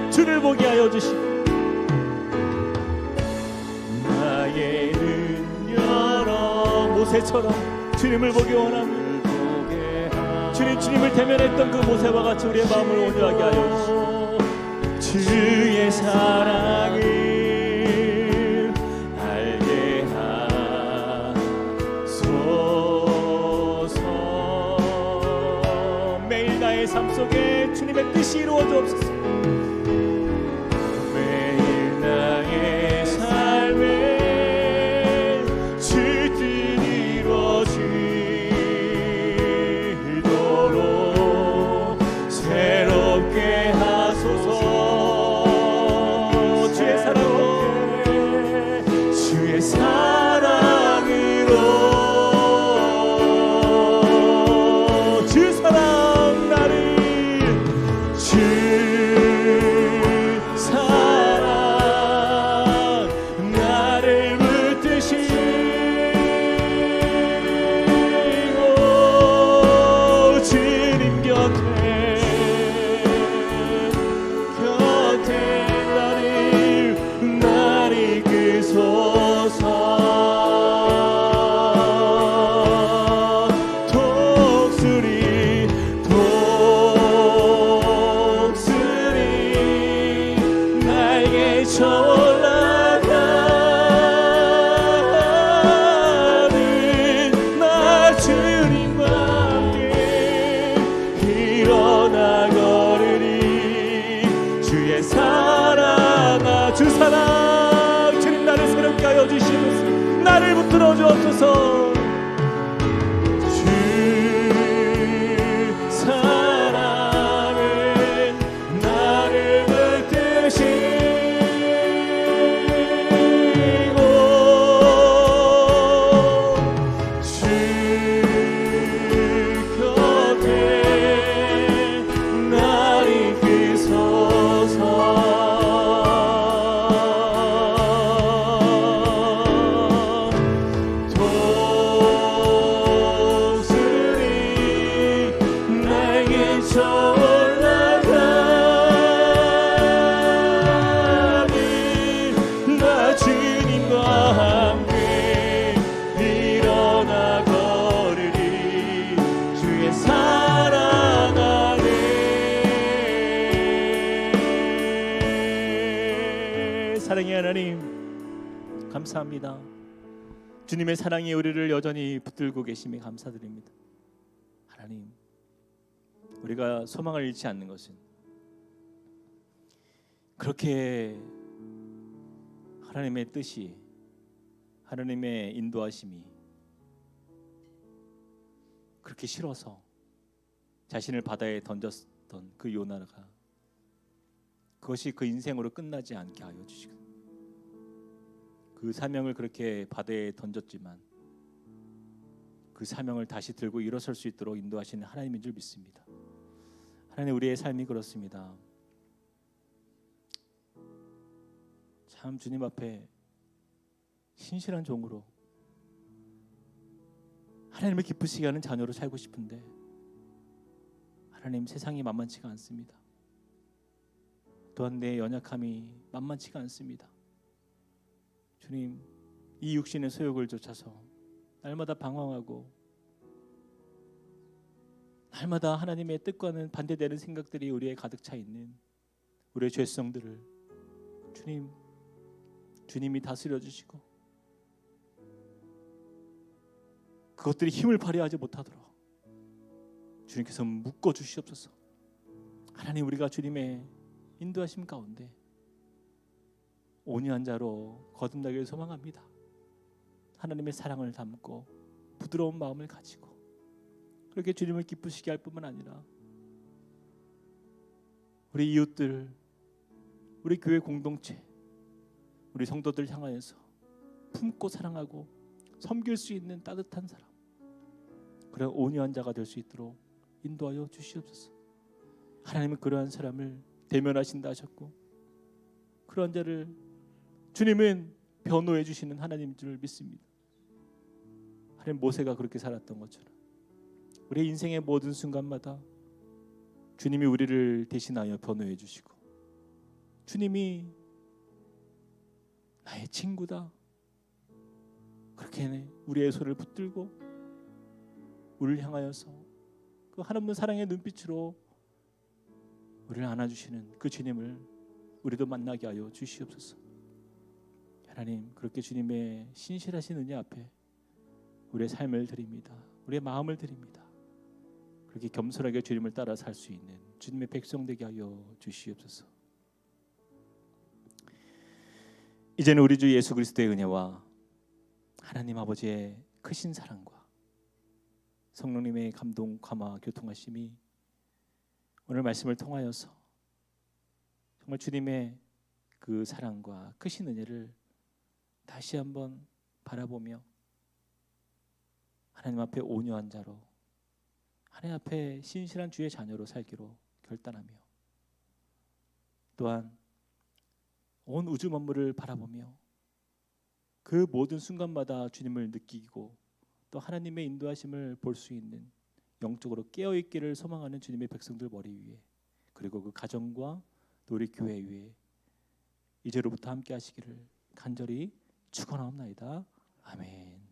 주를 보게 하여 주시고 나의 눈 열어 모세처럼 주님을 보기 원합니다. 주님을 대면했던 그 모세와 같이 우리의 마음을 온유하게 하여 주시고 주의 사랑을 알게 하소서. 매일 나의 삶 속에 주님의 뜻이 이루어지옵소서. 주 주님을 붙들어 주옵소서. 주 사랑은 나를 붙드시고 주 곁에 날 이끄소서. 사랑의 하나님, 감사합니다. 주님의 사랑이 우리를 여전히 붙들고 계심에 감사드립니다. 하나님, 우리가 소망을 잃지 않는 것은 그렇게 하나님의 뜻이, 하나님의 인도하심이 그렇게 싫어서 자신을 바다에 던졌던 그 요나가 그것이 그 인생으로 끝나지 않게 하여 주시고, 그 사명을 그렇게 바다에 던졌지만 그 사명을 다시 들고 일어설 수 있도록 인도하시는 하나님인 줄 믿습니다. 하나님, 우리의 삶이 그렇습니다. 참 주님 앞에 신실한 종으로 하나님을 기쁘시게 하는 자녀로 살고 싶은데 하나님, 세상이 만만치가 않습니다. 또한 내 연약함이 만만치가 않습니다. 주님, 이 육신의 소욕을 쫓아서 날마다 방황하고 날마다 하나님의 뜻과는 반대되는 생각들이 우리에 가득 차 있는 우리의 죄성들을 주님이 다스려 주시고 그것들이 힘을 발휘하지 못하도록 주님께서 묶어 주시옵소서. 하나님, 우리가 주님의 인도하심 가운데 온유한 자로 거듭나기를 소망합니다. 하나님의 사랑을 담고 부드러운 마음을 가지고 그렇게 주님을 기쁘시게 할 뿐만 아니라 우리 이웃들, 우리 교회 공동체, 우리 성도들 향하여서 품고 사랑하고 섬길 수 있는 따뜻한 사람, 그런 온유한 자가 될 수 있도록 인도하여 주시옵소서. 하나님은 그러한 사람을 대면하신다 하셨고 그러한 자를 주님은 변호해 주시는 하나님인 줄 믿습니다. 하나님, 모세가 그렇게 살았던 것처럼 우리 인생의 모든 순간마다 주님이 우리를 대신하여 변호해 주시고 주님이 나의 친구다, 그렇게 우리의 손을 붙들고 우리를 향하여서 그 한없는 사랑의 눈빛으로 우리를 안아주시는 그 주님을 우리도 만나게 하여 주시옵소서. 하나님, 그렇게 주님의 신실하신 은혜 앞에 우리의 삶을 드립니다. 우리의 마음을 드립니다. 그렇게 겸손하게 주님을 따라 살 수 있는 주님의 백성 되게 하여 주시옵소서. 이제는 우리 주 예수 그리스도의 은혜와 하나님 아버지의 크신 사랑과 성령님의 감동, 감화, 교통하심이 오늘 말씀을 통하여서 정말 주님의 그 사랑과 크신 은혜를 다시 한번 바라보며 하나님 앞에 온유한 자로, 하나님 앞에 신실한 주의 자녀로 살기로 결단하며 또한 온 우주 만물을 바라보며 그 모든 순간마다 주님을 느끼고 또 하나님의 인도하심을 볼 수 있는 영적으로 깨어있기를 소망하는 주님의 백성들 머리 위에, 그리고 그 가정과 또 우리 교회 위에 이제로부터 함께 하시기를 간절히 축원하옵나이다. 아멘.